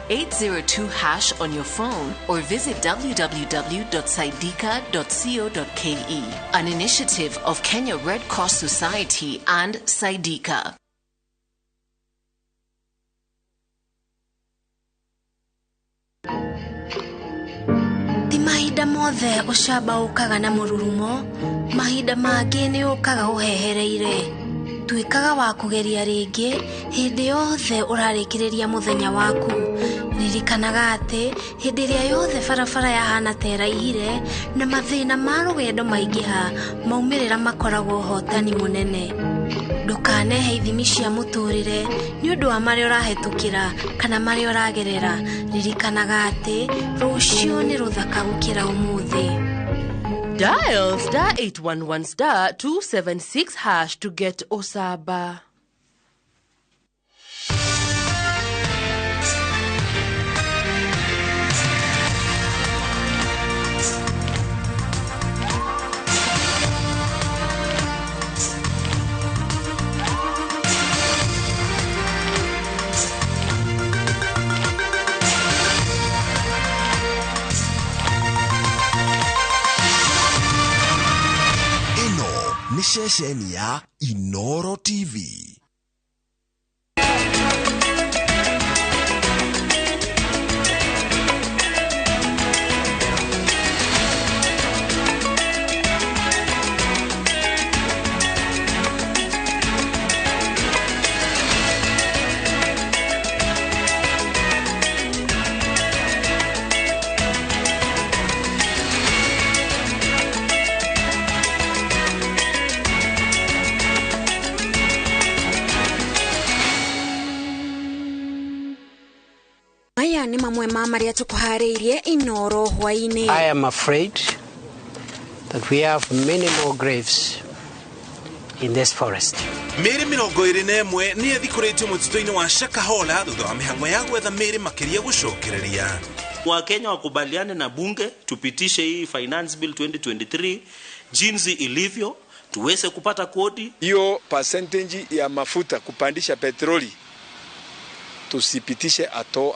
#802# on your phone or visit www.saidika.co.ke, an initiative of Kenya Red Cross Society and Saidika. Mahinda mothe ucamba ukaga na mururumo, mahinda mangĩ nĩ ukaga uhehereire. Tuikaga wa kugeria ringi hindi yothe urarikiriria muthenya waku. Ririkanaga ati hindi ria yothe barabara yahana teraihire na mathina ma rugendo maingĩha, maumirira makoragwo hotani munene. Ndukanehe ithimi cia muturire ni undu wa maria urahetukira kana maria uragerera. Ririkanaga ati rucio ni ruthaka gukira umuthi. Dial *811*276# to get Osaba. Nishesheni ya INooro TV. Ni mamwe ma maria tukuhariirie INooro Hwainĩ. I am afraid that we have many more graves in this forest. Meri 21 ni ethikuritio mutito-ini wa Shakahola thutha wa mihango ya gwetha meri makiria gucokereria. Wakenya wakubaliane na bunge tupitishe hii finance bill 2023 jinsi ilivyo tuweze kupata kodi. Hiyo percentage ya mafuta kupandisha petroli tusipitishe ato.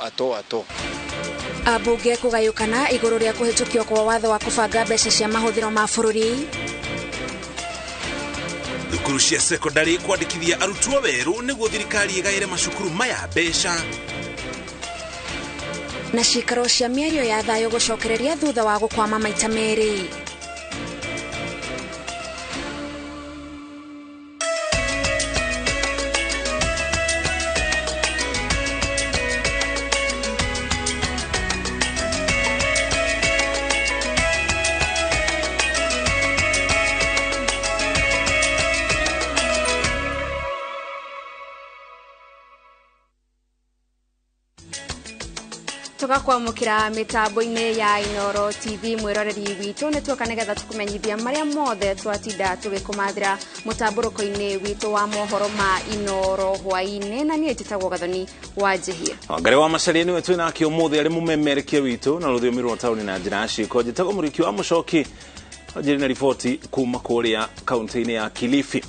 Abunge kugayukana iguru ria kuhitukio kwa watho wa kubanga mbeca cia mahuthiro ma bururi. Thukuru cia secondary kwandikithia arutwo weru niguo thirikari igaire macukuru maya mbeca. Na cikaro cia mĩario ya thayo gucokereria thutha wa gukwama maita meri. Tukakwamukira mitambo-ini ya INooro TV mwiroreri witu ni tuoka nigetha tukumenyithia maria mothe twatinda tugikumathira mutamburuko-ini witu wa mohoro ma INooro Hwainĩ, na nie njitagwo Gathoni wa Njihia. Ngare wa macaria niwe twina kio muthe ari mumemerekia witu na ruthiomi rwa tauni na njira ciko njitagwo muriki wa mucoki ajiri na ripoti kuma kuria kaunti-ini ya Kilifi.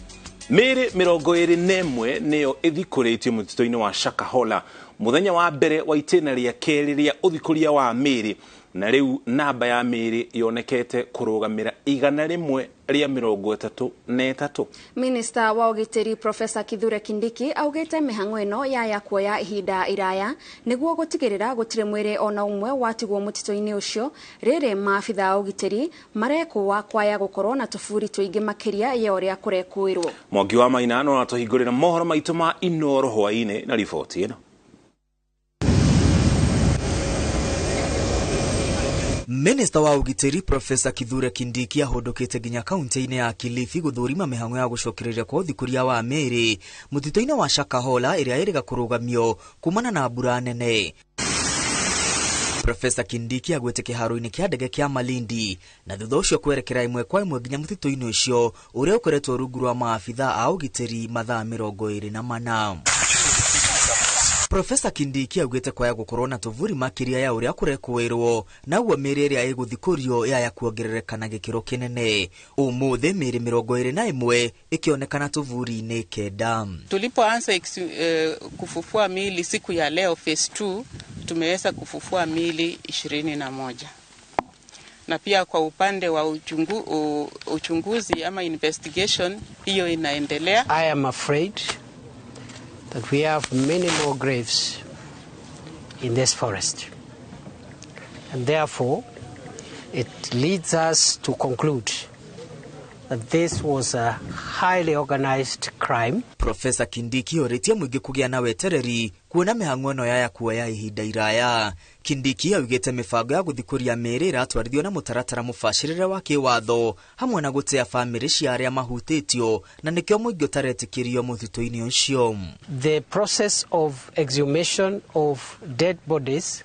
Meri 21 niyo ithikuritio mutito-ini wa Shakahola muthenya wa mbere wa itena ria keri ria uthikuria wa meri, na riu namba ya meri yonekete kurugamira 133. Minister wa ugitiri Professor Kithure Kindiki augite mihango ino ya kuoya ihinda iraya niguo gutigirira gutire mwiri ona umwe watigwo mutito-ini ucio. Riri maabitha ugitiri marekuwa kwaya gukorwo na tufuri twingi makiria ya uria kurekuirwo. Mwangi wa Maina no atuhingurira mohoro maitu ma INooro Hwainĩ na riboti ino. Minister wa ugitiri Professor Kithure Kindiki ahondokete nginya kaunti-ini ya Kilifi guthurima mihango ya gucokereria kwa uthikuria wa meri mutito-ini wa Shakahola iria iriga kurugamio kumana na mbura nene. Professor Kindiki agwete kiharo-ini kia ndege kia Malindi na thutha ucio kwerekera imwe kwa imwe nginya mutito-ini ucio uria ukoretwo rungu rwa maabitha a ugitiri mathaa 24. Professor Kindiki augite kwaya gukorwo na tuvuri makiria ya uria kurekuirwo na uwa meri iria iguthikurio ya kuongerereka na gikiro kinene. Umuthi meri 21 ikionekana tuvuri-ini 9. Tulipoanza kufufua miili siku ya leo phase 2 tumeweza kufufua miili 21. Na pia kwa upande wa uchunguzi ama investigation hiyo inaendelea. I am afraid that we have many more graves in this forest. And therefore, it leads us to conclude that this was a highly organized crime. Profesa Kindiki oritie muingi kugia na wetereri kuona mihang'o ĩno ya kuoya ihinda iraya. Kindiki augĩte mibango ya guthikuria mĩĩrĩ iratwarithio na mũtaratara mũbacĩrĩre wa kĩwatho hamwe na gũtea famĩrĩ cia arĩa mahutĩtio na nĩkĩo mũingĩ ũtaretĩkĩrio mũtitũ-inĩ ũcio. The process of exhumation of dead bodies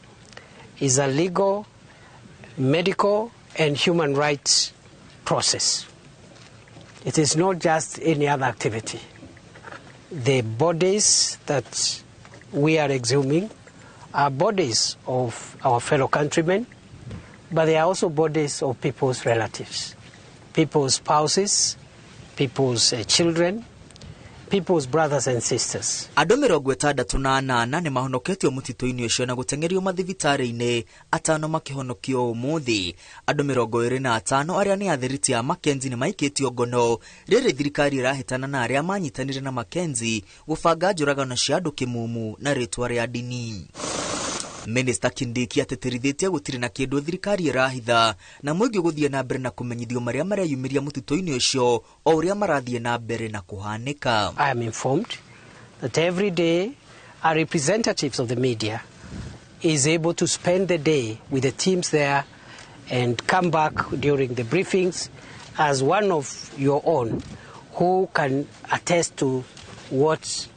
is a legal, medical and human rights process. It is not just any other activity. The bodies that we are exhuming are bodies of our fellow countrymen, but they are also bodies of people's relatives, people's spouses, people's children, people's brothers and sisters. Andũ 68 nĩ mahonoketio mũtitũ-inĩ ũcio na gũtengerio mathibitarĩ-inĩ, 5 makĩhonokio ũmũthĩ. Andũ 25 arĩa nĩ athiriti a Mackenzie nĩ maikĩtio ngono. Rĩrĩ thirikari ĩrahĩtana na arĩa manyitanire na Mackenzie gũbanga njũragano cia andũ kĩmumu na rĩtwa rĩa ndini. Minister Kindiki ateterithĩtie gũtirĩ na kĩndũ thirikari ĩrahitha na mũingĩ gũthiĩ na mbere na kũmenyithio marĩa mareyumĩria mũtitũ-inĩ ũcio o ũrĩa marathiĩ na mbere na kũhanĩka. I am informed that every day our representatives of the media is able to spend the day with the teams there and come back during the briefings as one of your own who can attest to what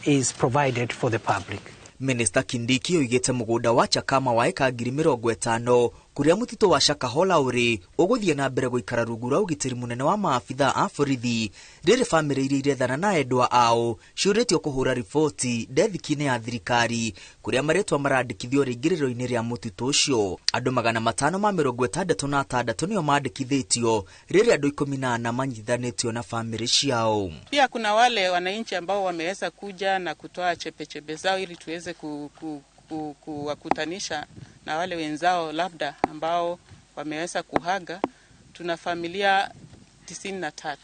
is provided for the public. Minister Kindiki oigĩte mũgũnda wa Chakama wa eka 50,000 kuria mũtitũ wa Shakahola ũrĩ ũgũthiĩ na mbere gũikara rungu rwa ũgitĩri mũnene wa maabitha a borithi. Rĩrĩ famĩlĩ iria irethana na endwa ao ciũrĩtio kũhũra riboti ndethiki-inĩ ya thirikari kuria marĩtwa marandĩkithio rĩingĩrĩro-inĩ rĩa mũtitũ ũcio. Andũ 566 nĩo mandĩkithĩtio, rĩrĩ andũ 14 manyitithanĩtio na famĩlĩ ciao. Pia kuna wale wananchi ambao wameweza kuja na kutoa chepe zao ili tuweze kuwakutanisha na wale wenzao labda ambao wameweza kuhaga. Tuna familia 93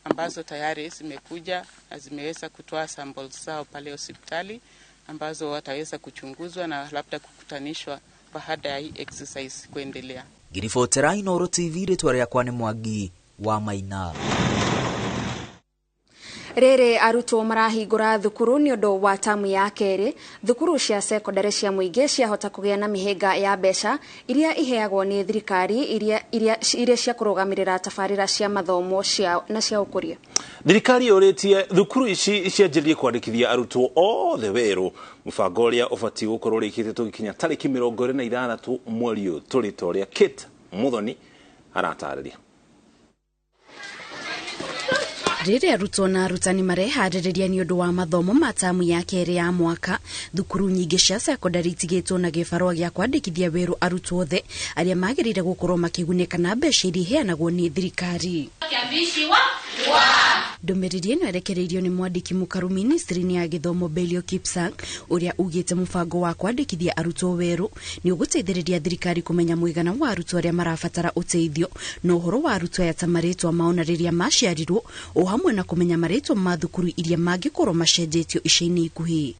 ambazo tayari zimekuja na zimeweza kutoa samples zao pale hospitali ambazo wataweza kuchunguzwa na labda kukutanishwa baada ya hii exercise kuendelea. Giribotera INooro TV rĩtwa rĩakwa nĩ Mwangi wa Maina. Rere arutwo marahingũra thukuru nĩ ũndũ wa tamu ya kerĩ. Thukuru cia secondary cia mũingĩ ciahota kũgĩa na mĩhĩnga ya mbeca iria iheagwo nĩ thirikari iria cia kũrũgamĩrĩra tabarĩra cia mathomo na cia ũkũria. Thirikari yũrĩtie thukuru ici cianjĩrĩrie kwandĩkithia arutwo othe werũ. Mũbango ũrĩa ũbatiĩ gũkorwo ũrĩkĩte tũgĩkinya tarĩki 26 mweri ũyũ. Tũrĩ ta ũrĩa Kate Muthoni aratarĩria. Rĩrĩ arutwo na arutani mareharĩrĩria nĩ ũndũ wa mathomo ma tamu ya kerĩ ya mwaka, thukuru nyingĩ cia secondary itigĩtwo na gĩbarũa gĩa kwandĩkithia werũ arutwo othe arĩa magĩrĩire gũkorwo makĩgunĩka na mbeca iria iheanagwo nĩ thirikari. Ndũmĩrĩri ĩno erekereirio nĩ mwandĩki mũkaru ministry-inĩ ya gĩthomo Belio Kipsang ũrĩa ugĩte mũbango wa kwandĩkithia arutwo werũ nĩ ũgũteithĩrĩria thirikari kũmenya mũigana wa arutwo arĩa marabatara ũteithio na ũhoro wa arutwo aya ta marĩtwa mao na rĩrĩa maciarirwo, o hamwe na kũmenya marĩtwa ma thukuru iria mangĩkorwo macenjetio ica-inĩ ikuhĩ.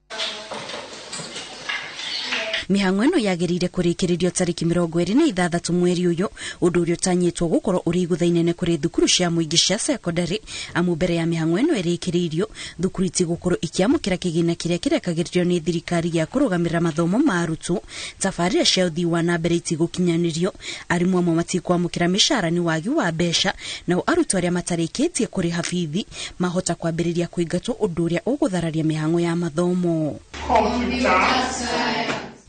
Mĩhang'o ĩno yagĩrĩire kũrĩkĩrĩrio tarĩki 26 mweri ũyũ, ũndũ ũrĩa ũtanyĩtwo gũkorwo ũrĩ igũtha inene kũrĩ thukuru cia mũingĩ cia secondary, amu mbere ya mĩhang'o ĩno ĩrĩkĩrĩirio, thukuru itigũkorwo ikiamũkĩra kĩgĩna kĩrĩa kĩrekagĩrĩrio nĩ thirikari gĩa kũrũgamĩrĩra mathomo ma arutwo, tabarĩra cia ũthii wa na mbere itigũkinyanĩrio, arimũ amwe matikwamũkĩra mĩcara nĩ wagi wa mbeca, nao arutwo arĩa matarĩkĩtie kũrĩha bithi mahota kwambĩrĩria kũingatwo, ũndũ ũrĩa ũgũthararia mĩhang'o ya mathomo.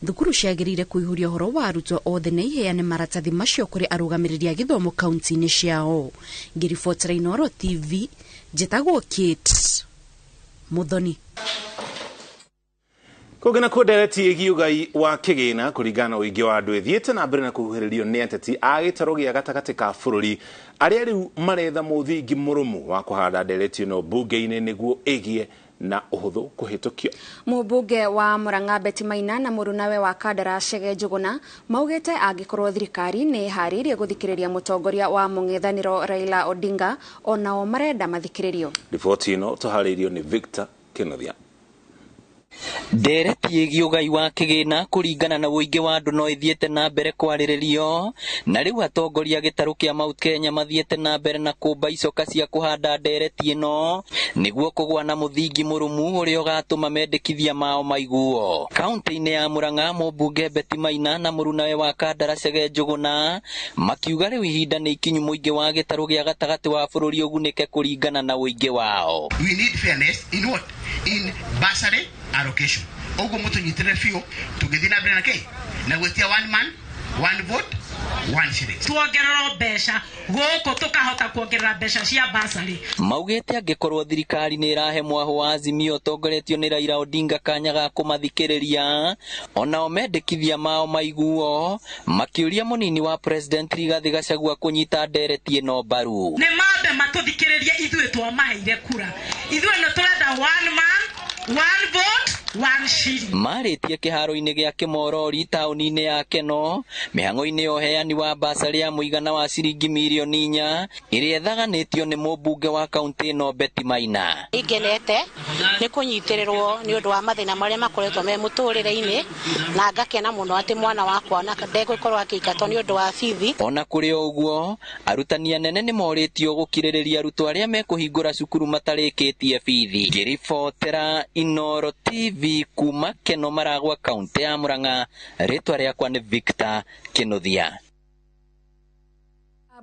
Thukuru ciagĩrĩire kũihũria ũhoro wa arutwo othe na iheane maratathi macio kũrĩ arũgamĩrĩri a gĩthomo kaunti-inĩ ciao. Ngiribotera INooro TV, njĩtagwo Kate Muthoni. Kũgena kũndereti ĩgiĩ ũgai wa kĩgĩna kũringana na ũingĩ wa andũ ĩthiĩte na mbere na kũhuhĩrĩrio nĩ ateti a gĩtarũ gĩa gatagatĩ ka bũrũri arĩa rĩu maretha mũthingi mũrũmu wa kũhanda ndereti ĩno mbunge-inĩ nĩguo ĩgĩe na uhuthu kuhitukio. Mubunge wa Murang'a Betty Maina na murunawe wa Taxation Njuguna maugite angikorwo thirikari ni haririe guthikiriria mutongoria wa mung'ethaniro Raila Odinga onao marenda mathikiririo. Riboti ino tuhariirio ni Victor Kenothia. Ndereti ĩgiĩ ũgai wa kĩgĩna kũringana na ũingĩ wa andũ no ĩthiĩte na mbere kwarĩrĩrio, na rĩu atongoria gĩtarũ kĩa Mount Kenya mathiĩte na mbere na kũmba icoka cia kũhanda ndereti ĩno nĩguo kũgwa na mũthingi mũrũmu ũrĩa ũgatũma mendekithia mao maiguo. Kaunti-inĩ ya Murang'a, mũmbunge Betty Maina na mũrunawe wa Taxation Njuguna makiuga rĩu ihinda nĩ ikinyu mũingĩ wa gĩtarũ gĩa gatagatĩ wa bũrũri ũgunĩke kũringana na ũingĩ wao. We need fairness in what? In bursary allocation. Ogo mutu nyitere fio tugethina mbere na gwetia one man one vote one shilling. Tuongerera mbeca gũkũ tukahota kuongerera mbeca cia bursary. Maugĩte angĩkorwo thirikari nĩ ĩrahe mwaho wa Azimio tongoretio nĩ Raila Odinga kanya ga kũmathikĩrĩria, onao mendekithia mao maiguo, makĩũria mũnini wa president Rigathi Gachagua kũnyita ndereti ĩno mbaru. Nĩ mambe matũthikĩrĩrie ithuĩ twamaheire kura. Ithuĩ nĩ tũrenda one man one vote one shilling. Marĩtie kĩharo-inĩ gĩa Kĩmorori taũni-inĩ ya Keno mĩhang'o-inĩ ya ũheani wa basarĩ ya mũigana wa ciringi mirioni 4 ĩrĩa ĩthaganĩtio nĩ mũmbunge wa kaunti ĩno Betty Maina. Ingenete nĩ kũnyitĩrĩrwo nĩ ũndũ wa mathĩna marĩa makoretwo me mũtũrĩre-inĩ, na ngakena mũno atĩ mwana wakwa na ndegũkorwo akĩingatwo nĩ ũndũ wa bithi. Ona kũrĩ o ũguo, arutani anene nĩ morĩtio gũkirĩrĩria arutwo arĩa mekũhingũra cukuru matarĩkĩtie bithi. Ngĩribotera INooro TV kuma Keno Maragwa, kaunti ya Murang'a, rĩtwa rĩakwa nĩ Victor Kenothia.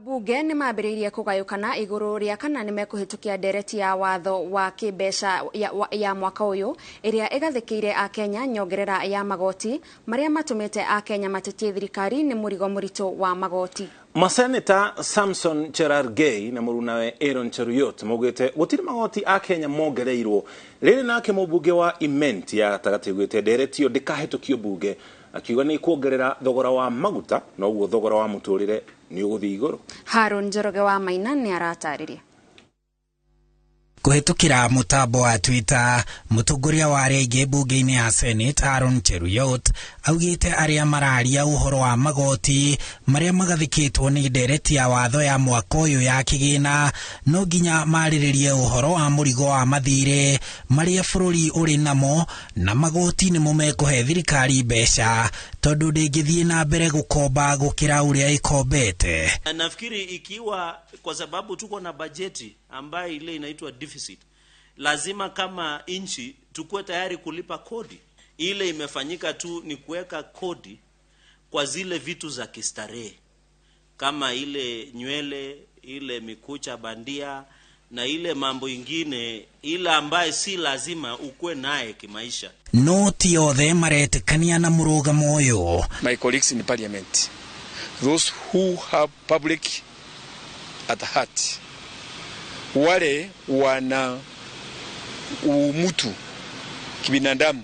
Bunge nĩ mambĩrĩirie kũgayũkana igũrũ rĩa kana nĩ mekũhĩtũkia ndereti ya watho wa kĩmbeca ya mwaka ũyũ ĩrĩa ĩgathĩkĩire Akenya nyongerera ya magoti marĩa matũmĩte Akenya matetie thirikari nĩ mũrigo mũritũ wa magoti. Maseneta Samson Cherargei na mũrunawe Aaron Cheruiyot maugĩte gũtirĩ magoti Akenya mongereirwo rĩrĩ nake mũmbunge wa Imment ya gatagatĩ gwĩte ndereti ĩyo ndĩkahĩtũkio bunge, akiuga nĩ kuongerera thogora wa maguta na ũguo thogora wa mũtũrĩre nĩ ũgũthiĩ igũrũ. Haron Njoroge wa Maina nĩ aratarĩria. Kuhetũkĩra mũtambo wa Twitter, mũtongoria wa arĩa aingĩ bunge-inĩ ya Senate Aaron Cheruiyot augĩte arĩa mararia ũhoro wa magoti marĩa magathikĩtwo nĩ ndereti ya watho ya mwaka ũyũ ya kĩgĩna no nginya marĩrĩrie ũhoro wa mũrigo wa mathirĩ marĩa bũrũri ũrĩ namo, na magoti nĩmo mekũhe thirikari mbeca tondũ ndĩngĩthiĩ na mbere gũkomba gũkĩra ũrĩa ĩkombete. Nafikiri ikiwa kwa sababu tuko na bajeti ambayo ile inaitwa deficit, lazima kama inchi tukue tayari kulipa kodi. Ile imefanyika tu ni kuweka kodi kwa zile vitu za kistarehe kama ile nywele, ile mikucha bandia na ile mambo ingine ile ambaye si lazima ukue naye kimaisha. No ti othe maretikania na mũrũgamo ũyũ. My colleagues in parliament, those who have public at heart, wale wana umutu kibinadamu,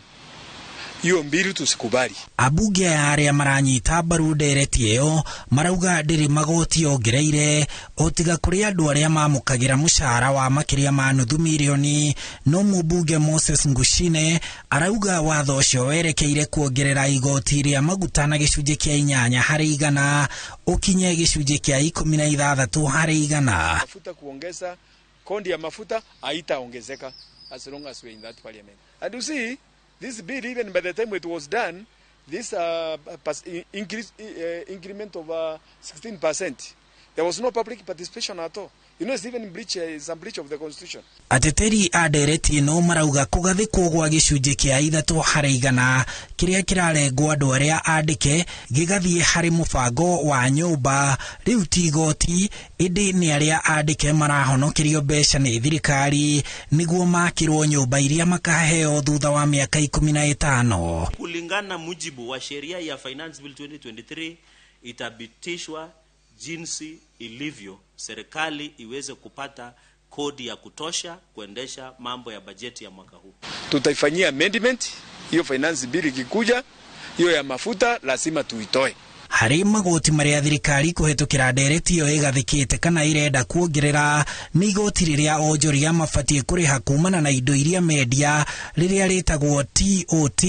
hiyo mbili tusikubali. Abunge arĩa maranyita mbaru ndereti ĩyo marauga ndĩrĩ magoti ongereire otiga kũrĩ andũ arĩa mamũkagĩra mũcara wa makĩria ma nuthu mirioni. No mũmbunge Moses Ngushine arauga watho ũcio werekeire kuongerera igoti rĩa maguta na gĩcunjĩ kĩa 8 harĩ igana ũkinye gĩcunjĩ kĩa 16 harĩ igana. Mafuta kuongeza, kondi ya mafuta haitaongezeka as long as we're in that parliament. And you see, this bill, even by the time it was done, this increment of 16%, there was no public participation at all. You know, it's even some breach of the constitution. Ateteri a ndereti ĩno marauga kũgathĩkwo gwa gĩcunjĩ kĩa 3 harĩ igana kĩrĩa kĩrarengwo andũ arĩa andĩke gĩgathiĩ harĩ mũbango wa nyũmba, rĩu ti igoti ĩndĩ nĩ arĩa andĩke marahonokerio mbeca nĩ thirikari nĩguo makĩrwo nyũmba iria makaheo thutha wa mĩaka 15. Kulingana mujibu wa sheria ya Finance Bill 2023 itabitishwa jinsi ilivyo, serikali iweze kupata kodi ya kutosha kuendesha mambo ya bajeti ya mwaka huu. Tutaifanyia amendment hiyo finance bill ikikuja, hiyo ya mafuta lazima tuitoe. harĩ magoti marĩa thirikari kũhetũkĩra ndereti ĩyo ĩgathĩkĩte kana irenda kuongerera nĩ igoti rĩrĩa onjoria mabatiĩ kũrĩha kumana na indo iria mendia rĩrĩa rĩtagwo TOT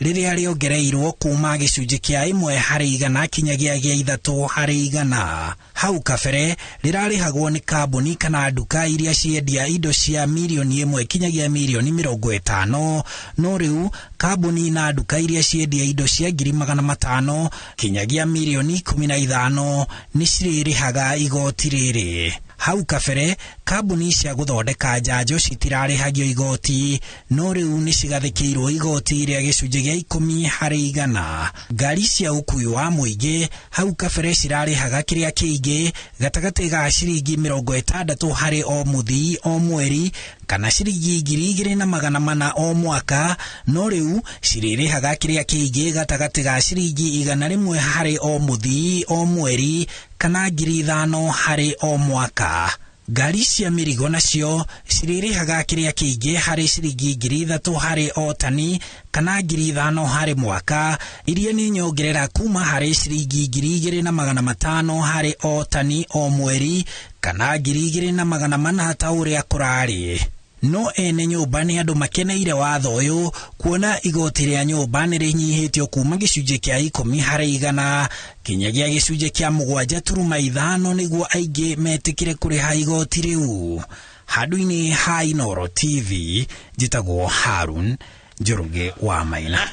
rĩrĩa rĩongereirwo kuma gĩcunjĩ kĩa 1% kinyagia gĩa 3%. Hau kabere rĩrarĩhagwo nĩ kambuni kana nduka iria ciendia indo cia mirioni 1 kinyagia mirioni 50, no rĩu kambuni na nduka iria ciendia indo cia 500,000 kinyagia mirioni 15 nĩ cirĩrĩhaga igoti rĩrĩ. Hau kabere kambuni cia gũthondeka njanjo citirarĩhagio igoti, no rĩu nĩ cigathĩkĩirwo igoti rĩa gĩcunjĩ gĩa 10%. Ngari cia ũkui wa mũingĩ hau kabere cirarĩhaga kĩrĩa kĩingĩ gatagatĩ ga ciringi 60 harĩ o mũthii o mweri kana ciringi 2,400 o mwaka, no rĩu cirĩrĩhaga kĩrĩa kĩingĩ gatagatĩ ga ciringi 100 harĩ o mũthii o mweri kana 5,000 harĩ o mwaka. Ngari cia mĩrigo nacio cirĩrĩhaga kĩrĩa kĩingĩ harĩ ciringi 3,000 harĩ o tani kana 5,000 harĩ mwaka, iria nĩ nyongerera kuma harĩ ciringi 2,500 harĩ o tani o mweri kana 2,400 ta ũrĩa kũrarĩ. No ene nyũmba nĩ andũ makeneire watho ũyũ kuona igoti rĩa nyũmba nĩ rĩnyihĩtio kuma gĩcunjĩ kĩa 10% kinyagia gĩcunjĩ kĩa 7.5 nĩguo aingĩ metĩkĩre kũrĩha igoti rĩu. Handũ-inĩ ha INooro TV, njĩtagwo Harun Njoroge wa Maina.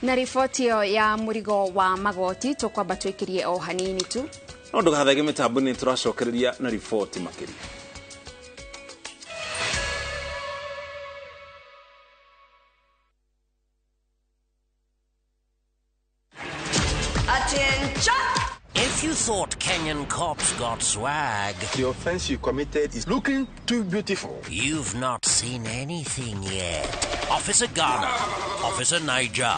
Na riboti ĩyo ya mũrigo wa magoti tũkwamba twĩkĩrie o hanini tu. No ndũgathage mĩtambo-inĩ tũracokereria na riboti makĩria. If you thought Kenyan cops got swag, the offense you committed is looking too beautiful. You've not seen anything yet. Officer Ghana, Officer Niger,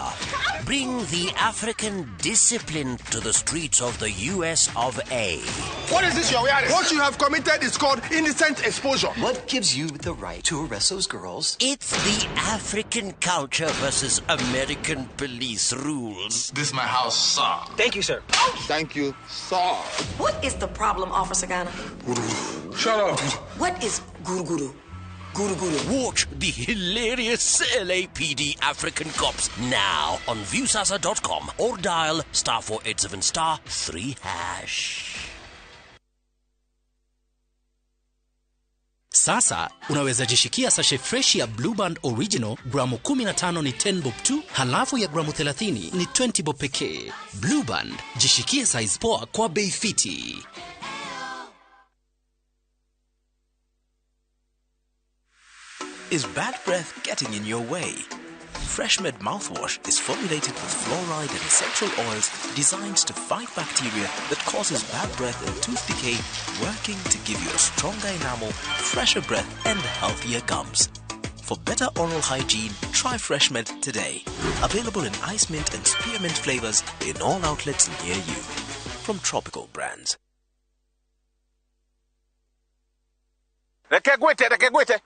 bring the African discipline to the streets of the US of A. What is this you're wearing? What you have committed is called indecent exposure. What gives you the right to arrest those girls? It's the African culture versus American police rules. This is my house, sir. Thank you, sir. Thank you, sir. What is the problem, Officer Ghana? Shut up. What is guru? Watch the hilarious LAPD African Cops now on viewsasa.com or dial *487 *3#. Sasa unaweza jishikia sashe fresh ya Blue Band Original gramu 15 ni 10 bob tu, halafu ya gramu 30 ni 20 bob pekee. Blue Band, jishikie size poa kwa bei fiti. Is bad breath getting in your way? Freshmed mouthwash is formulated with fluoride and essential oils designed to fight bacteria that causes bad breath and tooth decay, working to give you a stronger enamel, fresher breath and healthier gums. For better oral hygiene, try Freshmed today. Available in ice mint and spearmint flavors in all outlets near you. From Tropical Brands. Reke gwete.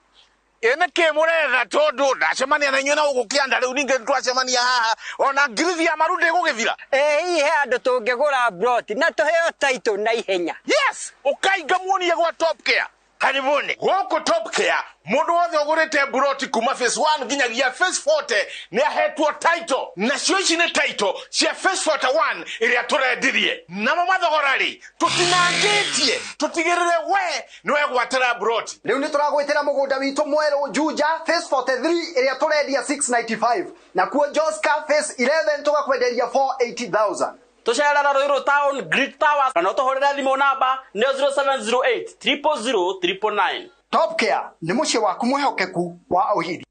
Ene ke muretha tondu ndacemania na nyona ugukianda riu ninge twacemania haha ona ngirithi ya marundi gugithira ihe andu tungigura brot na tuheo title na ihenya. Yes, ukainga muonie gwa Top Care. Karibuni goko Top Care, mundu wothe ugurite broti kuma phase 1 nginyagia phase 40 ni ahetwo title. Na cio ici ni title cia phase 41 iria turendirie na mathogorari tutinangitie tutigirire we niwe gwatira broti. Riu ni turagwitira mugunda witu mweru Juja phase 43 iria turendia 695 na kuo Joska phase 11 tugakwenderia 480,000. Tucerera Ruiru Town Grid Towers kana tuhorera thimo namba 0708 000 999. Top Care ni mucie waku mwehokeku wa uhiri.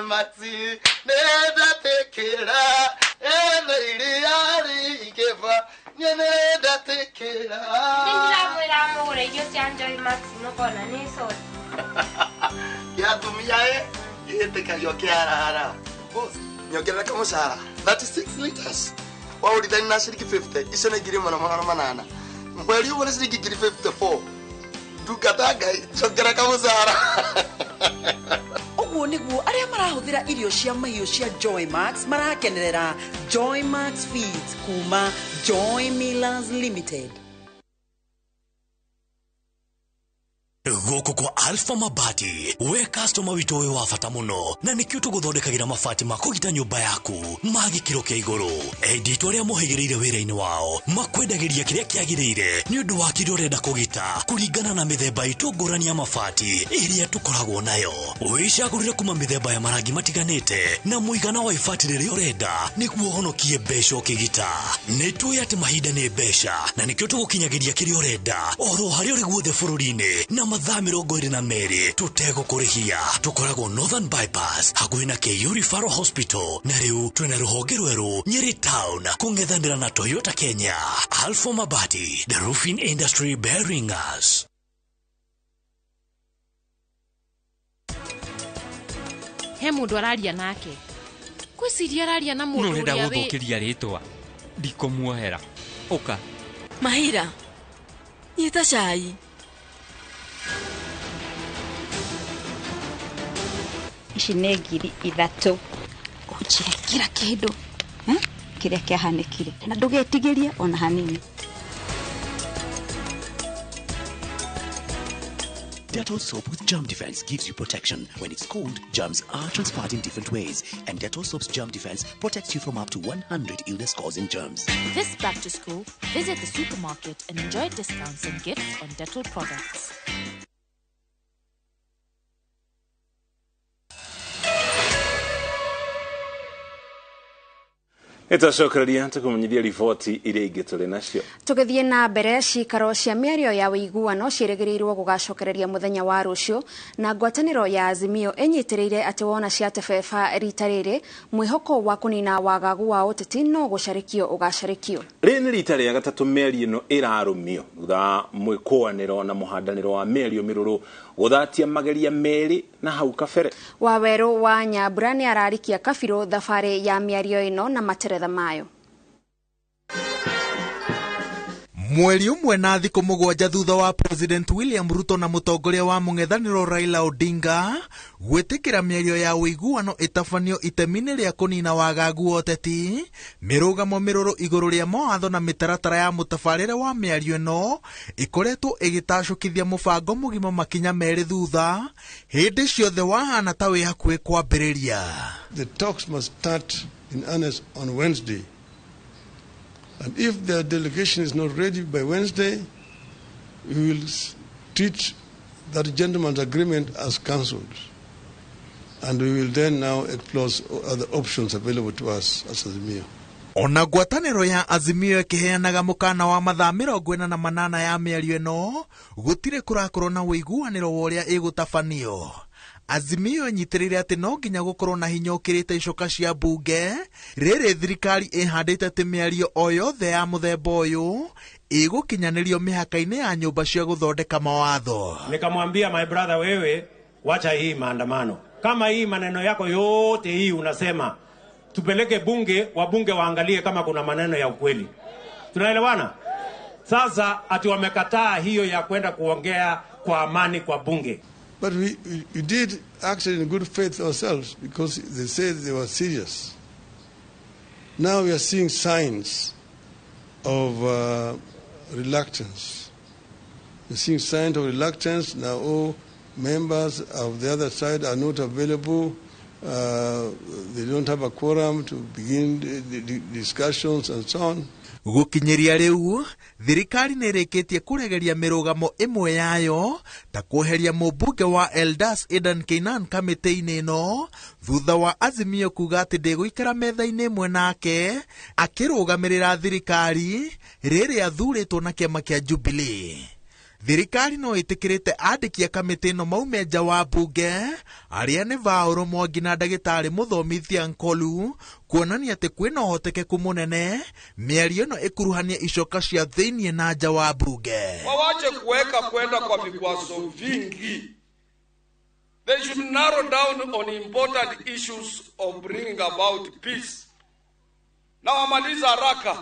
Mati nenda tekera iria ikeva nenda tekera ndira mwira irio cia Joy Max no kona ni so ya tumia itekagio kiarara boss nyongera kama sara 36 liters wa ulidani na shilingi 50 isana ngiri manana mweli uone shilingi 54 dukataga nyongera kama sara Oguo niguo aria marahuthira irio cia mahiũ cia Joy Max marakenerera Joy Max Feeds kuma Joy Millers Limited. Goko kwa Alpha Mabati, we customer wito we wa bata muno na nikio tuguthondekagira mabati ma kugita nyumba yaku magikiro kia iguru. Edit aria muhigireire wira-ini wao makwendagiria kiria kiagirire ni undu wa kiria urenda kugita kuringana na mithemba itu ngurani ya mabati iria tukoragwo nayo. Wicagurire kuma mithemba ya marangi matiganite na muigana wa ibati riria urenda niguo honokie mbeca ukigita. Nitui ati mahinda ni mbeca na nikio tugukinyagiria kiria urenda oro haria uri guothe bururi-ini na mathaa 22 tutegũkũrĩhia. Tukoragwo Northern Bypass hakuhĩ na KU Referral Hospital na rĩu twĩna rũhonge rwerũ Nyeri Town kũng'ethanĩra na Toyota Kenya. Alpha Mabati, the roofing industry bearing us. He mũndũ araria nake. Kwĩciria araria na mũndũ ũrĩa ũrĩa gũthũkĩria rĩtwa ndikũmuohera. Ũka Mahira, nyita cai. Ici nĩ 3,000 ũnjire kira kĩndũ kĩrĩa kĩahanĩkire na ndũgetigirie ona hanini. Dettol soap with germ defense gives you protection. When it's cold, germs are transferred in different ways, and Dettol soap's germ defense protects you from up to 100 illness-causing germs. This back to school, visit the supermarket and enjoy discounts and gifts on Dettol products. Itacokereria tukumenyithia riboti iria ingĩ tũrĩ nacio. Tũgĩthiĩ na mbere, cikaro cia mĩario ya ũiguano ciĩrĩgĩrĩirwo gũgacokereria mũthenya wa rũciũ na ngwatanĩro ya Azimio ĩnyitĩrĩire atĩ wona ciatebeba rita rĩrĩ mwĩhoko wa kũnina wagagu wa ũteti no gũcarĩkio ũgacarĩkio. Rĩrĩ nĩ rita rĩa gatatũ mĩario ĩno ĩrarũmio thutha mwĩkũanĩro na mũhandanĩro wa mĩario mĩrũrũ gũthatia mageria merĩ na hau kabere. Waweru wa Nyambura nĩ ararikia kabirũ thabarĩ ya mĩario ĩno na materetha mayo. Mweri umwe na thikũ 7 thutha wa President William Ruto na mũtongoria wa mũng'ethanĩro Raila Odinga gwĩtĩkĩra mĩario ya ũiguano ĩtabanio itemi-inĩ rĩa kũnina wagagu wa ũteti, mĩrũgamo mĩrũrũ igũrũ rĩa mawatho na mĩtaratara ya mũtabarĩre wa mĩario ĩno ĩkoretwo ĩgĩtacũkithia mũbango mũgima makinya merĩ thutha hĩndĩ ciothe wahana ta wĩ hakuhĩ kwambĩrĩria. The talks must start in earnest on Wednesday. And if the delegation is not ready by Wednesday, we will treat that gentleman's agreement as cancelled. And we will then now explore other options available to us as Azimio. Ona ngwatanĩro ya Azimio ĩkĩheanaga mũkana wa mathaa 48 ya mĩario ĩno gũtirĩ kũrakorwo na ũiguanĩro wa ũrĩa ĩgũtabanio. Azimio nyitĩrĩire atĩ no nginya gũkorwo na hinya ũkĩrĩte icoka cia mbunge rĩrĩ thirikari ĩhandĩte atĩ mĩario o yothe ya mũthemba ũyũ ĩgũkinyanĩrio mĩhaka-inĩ ya nyũmba cia gũthondeka mawatho. Nikamwambia my brother, wewe wacha hii maandamano. Kama hii maneno yako yote hii unasema tupeleke bunge, wabunge waangalie kama kuna maneno ya ukweli. Tunaelewana? Sasa ati wamekataa hiyo ya kwenda kuongea kwa amani kwa bunge. But we did actually in good faith ourselves because they said they were serious. Now we are seeing signs of reluctance. We're seeing signs of reluctance. Now all members of the other side are not available. They don't have a quorum to begin the discussions and so on. Gũkinyĩria rĩu thirikari nĩ ĩrĩkĩtie kũregeria mĩrũgamo ĩmwe yayo ta kweheria mũmbunge wa Eldas Edan Keinan kamĩtĩ-inĩ ĩno thutha wa Azimio kuga atĩ ndĩgũikara metha-inĩ ĩmwe nake akĩrũgamĩrĩra thirikari rĩrĩa athurĩtwo na kĩama kĩa Jubilee. Thirikari no ĩtĩkĩrĩte andĩki a kamĩtĩ ĩno maume nja wa mbunge arĩa nĩ Vaũrũ Mwangi na ndagĩtarĩ Mũthomithia Nkolu kuonania atĩ kwĩna ũhotekeku mũnene mĩario ĩno ĩkuruhania icoka cia thĩiniĩ na nja wa mbunge. Wawache kuweka kwenda kwa vikwazo vingi. They should narrow down on important issues of bringing about peace. Na wamaliza haraka.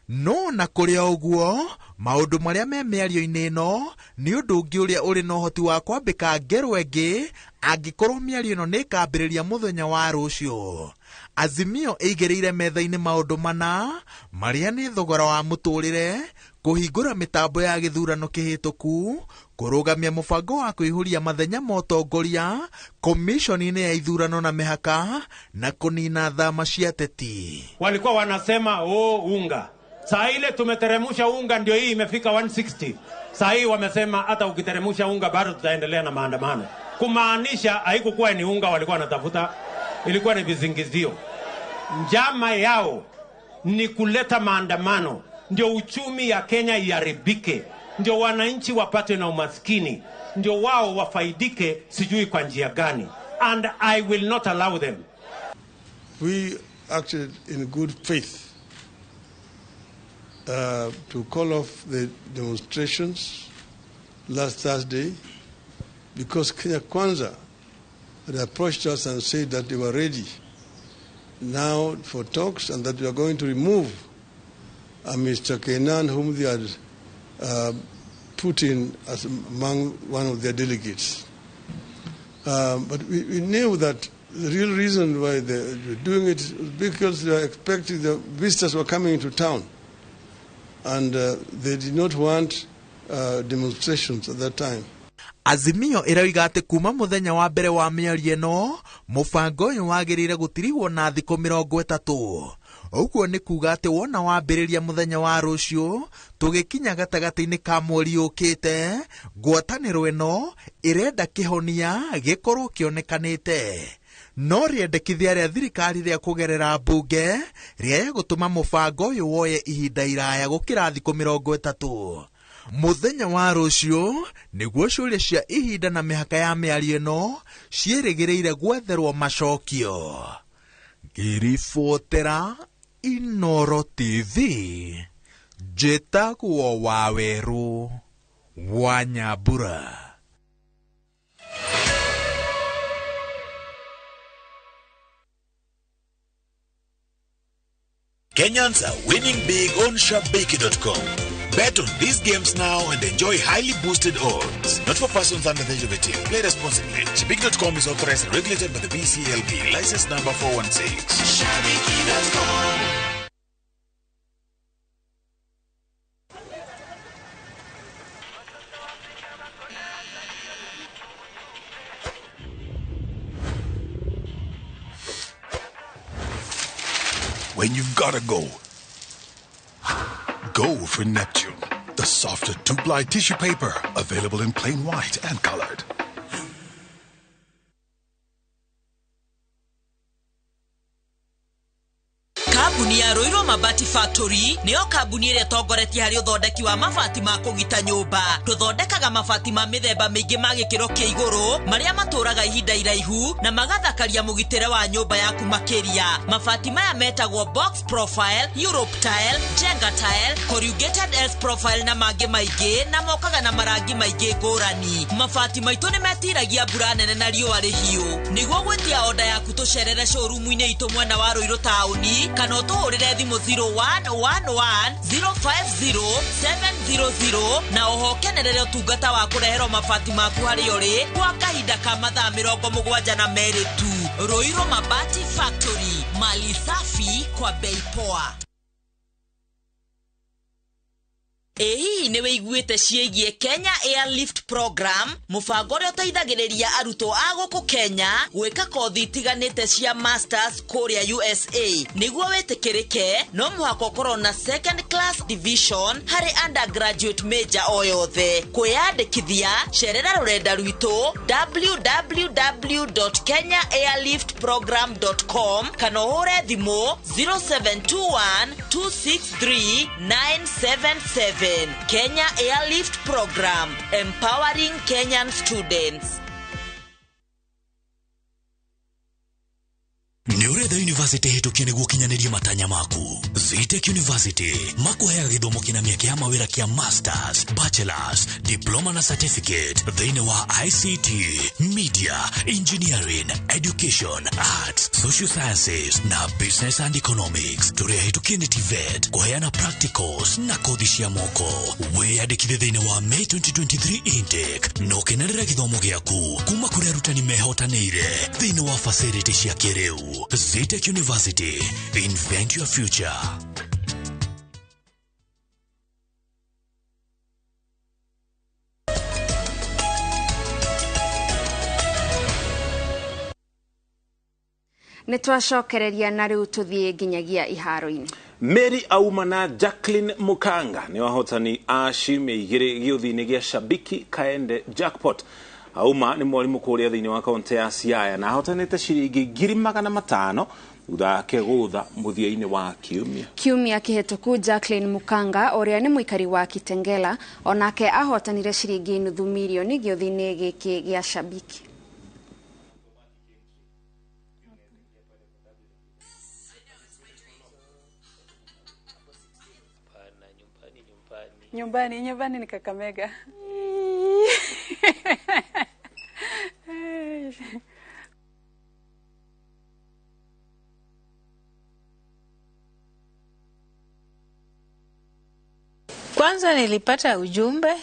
no na kuria uguo maundu maria me miario-ini ino ni undu ungi uria uri na uhoti wa kwambika ngero ingi angikorwo miario ino ni ikambiriria muthenya wa rucio. Azimio eigereire metha-ini maundu mana maria ni thogora wa muturire, kuhingura mitambo ya githurano kihituku, kurugamia mubango wa kuihuria mathenya motongoria, komishoni-ini ya ithurano na mihaka, na kunina thama cia teti. Walikuwa wanasema unga. Saa ile tumeteremusha unga ndio hii imefika 160. Saa hii wamesema hata ukiteremusha unga bado tutaendelea na maandamano. Kumaanisha haikukuwa ni unga walikuwa wanatafuta, ilikuwa ni vizingizio. Njama yao ni kuleta maandamano ndio uchumi ya Kenya iharibike, ndio wananchi wapate na umaskini, ndio wao wafaidike sijui kwa njia gani. And I will not allow them. We acted in good faith to call off the demonstrations last Thursday because Kenya Kwanza had approached us and said that they were ready now for talks and that we are going to remove Mr. Kenan, whom they had put in as among one of their delegates. But we knew that the real reason why they were doing it was because they were expecting the visitors were coming into town. And they did not want demonstrations at that time. Azimio irauga ati kuma muthenya wa mbere wa miario ino mubango uyu wagirire gutirigwo na thiko 30. Uguo ni kuga ati wona wambiriria muthenya wa rucio tugikinya gatagati-ini ka mweri ukite, ngwataniro ino irenda kihonia gikorwo kionekanite. No riendekithia ria thirikari ria kugerera mbunge ria gutuma mubango uyu woye ihinda iraya gukira thiko 30. Muthenya wa rucio niguo ciuria cia ihinda na mihaka ya miario ino cierigireire gwetherwo macokio. Ngiribotera INooro TV, njĩtagwo Waweru wa Nyambura. Kenyans are winning big on Shabiki.com. Bet on these games now and enjoy highly boosted odds. Not for persons under the age of 18. Play responsibly. Shabiki.com is authorized and regulated by the BCLB. License number 416. Shabiki.com. When you've gotta go, go for Neptune, the softer two-ply tissue paper, available in plain white and colored. Kambuni ya Roiro Mabati Factory niyo kambuni ĩrĩa tongoretie harĩ ũthondeki wa mabati ma kũgita nyũmba. Tũthondekaga mabati ma mĩthemba mĩingĩ ma gĩkĩro kĩa igũrũ marĩa matũraga ihinda iraihu na magathakaria mũgitĩre wa nyũmba yaku makĩria. Mabati maya metagwo box profile, Europe tile, Jenga tile, corrugated S profile na mangĩ maingĩ na mokaga na marangi maingĩ ngũrani. Mabati maitũ nĩ metiragia mbura nene na riũa rĩhiũ. Nĩguo gwĩtia oda yaku tũcerere showroom-inĩ itũ mwena wa Roiro taũni kana ũtũhũrĩre thimũ 0111050700 na oho kenerere ũtungata wa kũreherwo mabati maku harĩ ũrĩ kwa kahinda ka mathaa 72 tu. Roiro Mabati Factory, mali safi kwa bei poa. Hii nĩ wĩiguĩte ciĩgiĩ Kenya Airlift Program, mũbango ũrĩa ũteithagĩrĩria arutwo a gũkũ Kenya gwĩka kothi itiganĩte cia masters kũrĩa USA. Nĩguo wĩtĩkĩrĩke, no mũhaka ũkorwo na second class division harĩ undergraduate major o yothe. Kwĩyandĩkithia, cerera rũrenda rwitũ www.kenyaairliftprogram.com kana ũhũre thimũ 0721-263-977. Kenya Airlift Program, empowering Kenyan students. Nĩ ũretha university hetũkie nĩguo kinyanĩrie matanya maku. Zitech University makuheaga gĩthomo kĩna mĩaka ya mawĩra kĩa masters, bachelors, diploma na certificate thĩinĩ wa ICT, media, engineering, education, arts, social sciences na business and economics. Tũrĩa hetũkie nĩ TVET kũheana practicals na kothi cia moko. Wĩyandĩkithie thĩinĩ wa May 2023 intake na ũkenerera gĩthomo gĩaku kuma kũrĩ arutani mehotanĩire thĩinĩ wa facility cia kĩrĩu. Zitech University, invent your future. Nitwacokereria na riu tuthie nginyagia iharo-ini. Mary Auma na Jacqueline Mukanga ni wahotani aci meigire gĩuthi-inĩ gĩa Shabiki Kaende Jackpot. Auma ni mwalimu kũrĩa thĩinĩ wa kaunti ya Siaya na ahotanĩte ciringi 500,000 thutha kegũtha mũthia-inĩ wa kiumia kĩhetũku. Jacqueline Mukanga ũrĩa nĩ mũikari wa Kitengela onake ahotanire ciringi 500,000 gĩuthi-inĩ gĩkĩ gĩa Shabiki. Nyumbani ni Kakamega. Kwanza nilipata ujumbe,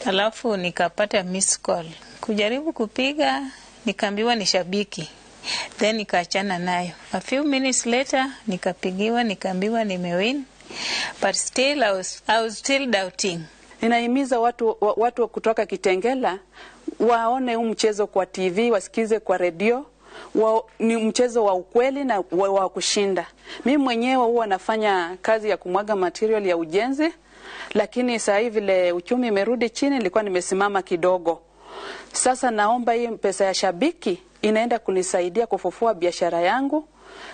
alafu nikapata miss call. Kujaribu kupiga, nikaambiwa ni Shabiki. Then nikaachana nayo. A few minutes later, nikapigiwa, nikaambiwa nimewin. But still I was still doubting. Ninahimiza watu kutoka Kitengela waone huu mchezo kwa TV, wasikize kwa radio. Ni mchezo wa ukweli na wa kushinda. Mimi mwenyewe huwa nafanya kazi ya kumwaga material ya ujenzi, lakini sasa hivi vile uchumi umerudi chini nilikuwa nimesimama kidogo. Sasa naomba hii pesa ya Shabiki inaenda kunisaidia kufufua biashara yangu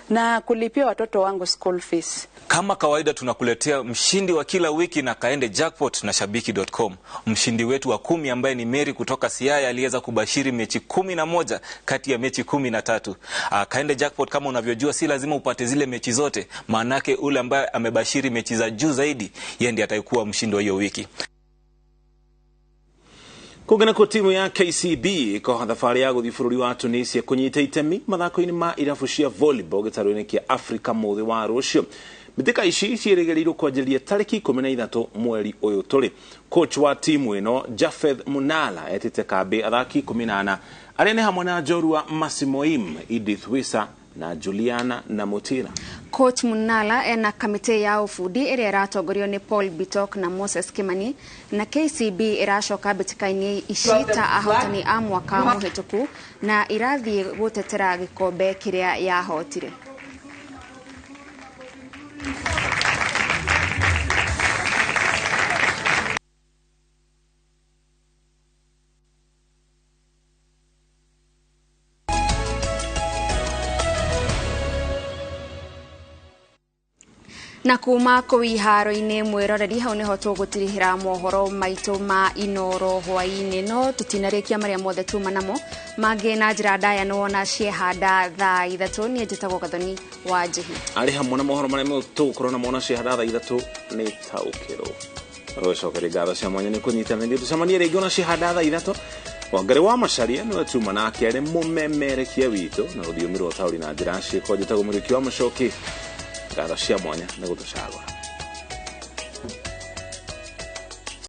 na kulipia watoto wangu school fees. Kama kawaida tunakuletea mshindi wa kila wiki na Kaende Jackpot na Shabiki.com. Mshindi wetu wa 10 ambaye ni Mary kutoka Siaya aliweza kubashiri mechi 11 kati ya mechi 13. Kaende Jackpot kama unavyojua si lazima upate zile mechi zote, maanake ule ambaye amebashiri mechi za juu zaidi yeye ndiye atakuwa mshindi wa hiyo wiki. Kũgena kwa timu ya KCB iko thabarĩ ya gũthiĩ bũrũri wa Tunisia kũnyita itemi mathako-inĩ ma irabu cia volleyball gĩtarũ-inĩ kĩa Africa mũthĩ wa rũciũ. Mbĩtĩka ici ciĩrĩgĩrĩirwo kwanjĩrĩria tarĩki 13 mweri ũyũ tũrĩ. Coach wa timu ĩno Jafeth Munala etĩte kambĩ athaki 18 arĩa nĩ hamwe na Jorua Masimoim, Edith Wisa na Juliana na Mutira. Coach Munala ena kamite ya ufundi ĩrĩa ĩratongorio nĩ Paul Bitok na Moses Kimani, na KCB ĩracoka mbĩtĩka-inĩ ici ta ahotani a mwaka mũhetũku na irathiĩ gũtetera gĩkombe kĩrĩa yahotire. Na kuma kũu iharo-inĩ mwĩroreri hau nĩho tũgũtirihĩra mohoro maitũ ma INooro Hwainĩ, no tũtinarĩkia marĩa mothe tuma namo mangĩ na njĩra ndaya nĩwona ciehanda thaa 3. Niĩ njĩtagwo Gathoni wa Njihi. Arĩ hamwe na mohoro marĩa tũgũkorwo namo na ciehanda thaa 3 nĩ taũkĩrwo. Rũcokeria ngatho cia mwanya nĩ kũnyitanĩria tũcemanie rĩngĩ na ciehanda thaa 3. Wangari wa Macharia nĩwe tuma nake arĩ mũmemerekia witũ na rũthiomi rwa taũri na njĩra ciĩko njĩtagwo mũrĩki wa Mũcoki. Ngatho cia mwanya nĩ gũtũcagũra.